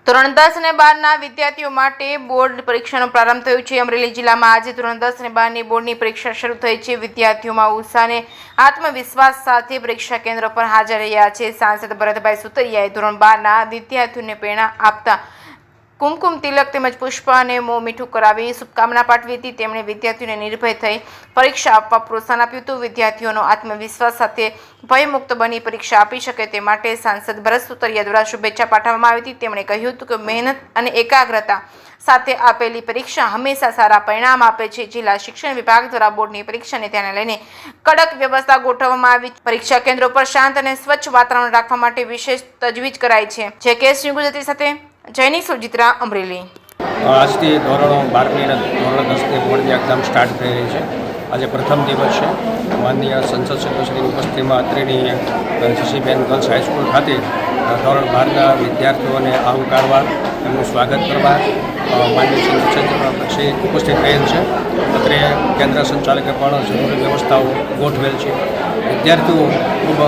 ધોરણ 10 અને 12ના વિદ્યાર્થીઓ માટે બોર્ડ પરીક્ષાનો પ્રારંભ થયો છે। અમરેલી જિલ્લામાં આજે ધોરણ 10 અને 12ની બોર્ડની પરીક્ષા શરૂ થઈ છે। વિદ્યાર્થીઓમાં ઉત્સાહ અને આત્મવિશ્વાસ સાથે પરીક્ષા કેન્દ્ર પર હાજર રહ્યા છે। સાંસદ ભરતભાઈ સુતરિયાએ ધોરણ 12ના વિદ્યાર્થીઓને પ્રેરણા આપતા કુમકુમ તિલક તેમજ પુષ્પ અને મોં મીઠું કરાવી શુભકામના પાઠવી હતી। તેમણે વિદ્યાર્થીઓને નિર્ભય થઈ પરીક્ષા આપવા પ્રોત્સાહન આપ્યું હતું। વિદ્યાર્થીઓનો આત્મવિશ્વાસ સાથે ભયમુક્ત બની પરીક્ષા આપી શકે તે માટે સાંસદ ભરત સુતરિયા દ્વારા શુભેચ્છા પાઠવવામાં આવી હતી। તેમણે કહ્યું હતું કે મહેનત અને એકાગ્રતા સાથે આપેલી પરીક્ષા હંમેશા સારા પરિણામ આપે છે। જિલ્લા શિક્ષણ વિભાગ દ્વારા બોર્ડની પરીક્ષાને ધ્યાને લઈને કડક વ્યવસ્થા ગોઠવવામાં આવી છે। પરીક્ષા કેન્દ્રો પર શાંત અને સ્વચ્છ વાતાવરણ રાખવા માટે વિશેષ તજવીજ કરાઈ છે। જે કેસ ન્યૂઝ ગુજરાતી સાથે જૈનિક સુરજીત્રા અમરેલી। આજથી ધોરણ 12ની અને ધોરણ 10ની બોર્ડની એક્ઝામ સ્ટાર્ટ થઈ રહી છે। આજે પ્રથમ દિવસ છે। માનનીય સંસદ સભ્યશ્રીની ઉપસ્થિતિમાં અત્રેની શશીબેન ગર્લ્સ હાઈસ્કૂલ ખાતે ધોરણ 12ના વિદ્યાર્થીઓને આવકારવા એમનું સ્વાગત કરવા માનનીય સંસદ સભ્યશ્રી ઉપસ્થિત રહેલ છે। અત્રે કેન્દ્ર સંચાલકે પણ જરૂરી વ્યવસ્થાઓ ગોઠવેલ છે। વિદ્યાર્થીઓ ખૂબ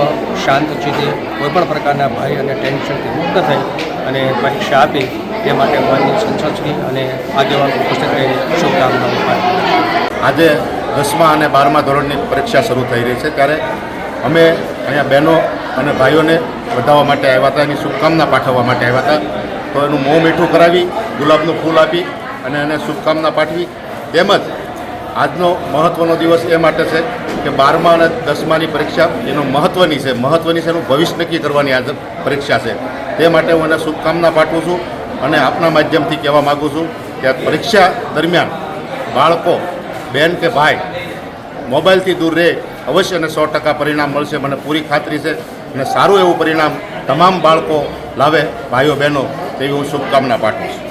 શાંતચિત્તે કોઈપણ પ્રકારના ભય અને ટેન્શનથી મુક્ત થઈ અને પરીક્ષા આપી તે માટે માનનીય સંસદશ્રી અને આગેવાનો ઉપસ્થિત રહીને શુભકામનાઓ પાઠવી। આજે 10મા અને 12મા ધોરણની પરીક્ષા શરૂ થઈ રહી છે ત્યારે અમે અહીંયા બહેનો અને ભાઈઓને વધાવવા માટે આવ્યા હતા, એની શુભકામના પાઠવવા માટે આવ્યા હતા। તો એનું મોં મીઠું કરાવી ગુલાબનું ફૂલ આપી અને એને શુભકામના પાઠવી। તેમજ આજનો મહત્ત્વનો દિવસ એ માટે છે કે 12મા અને 10માની પરીક્ષા એનું મહત્ત્વની છે એનું ભવિષ્ય નક્કી કરવાની આજે પરીક્ષા છે। તે માટે હું એને શુભકામના પાઠવું છું અને આપના માધ્યમથી કહેવા માગું છું કે પરીક્ષા દરમિયાન બાળકો બેન કે ભાઈ મોબાઈલથી દૂર રહે અવશ્ય અને 100% પરિણામ મળશે, મને પૂરી ખાતરી છે। અને સારું એવું પરિણામ તમામ બાળકો લાવે ભાઈઓ બહેનો તેવી હું શુભકામના પાઠવું છું।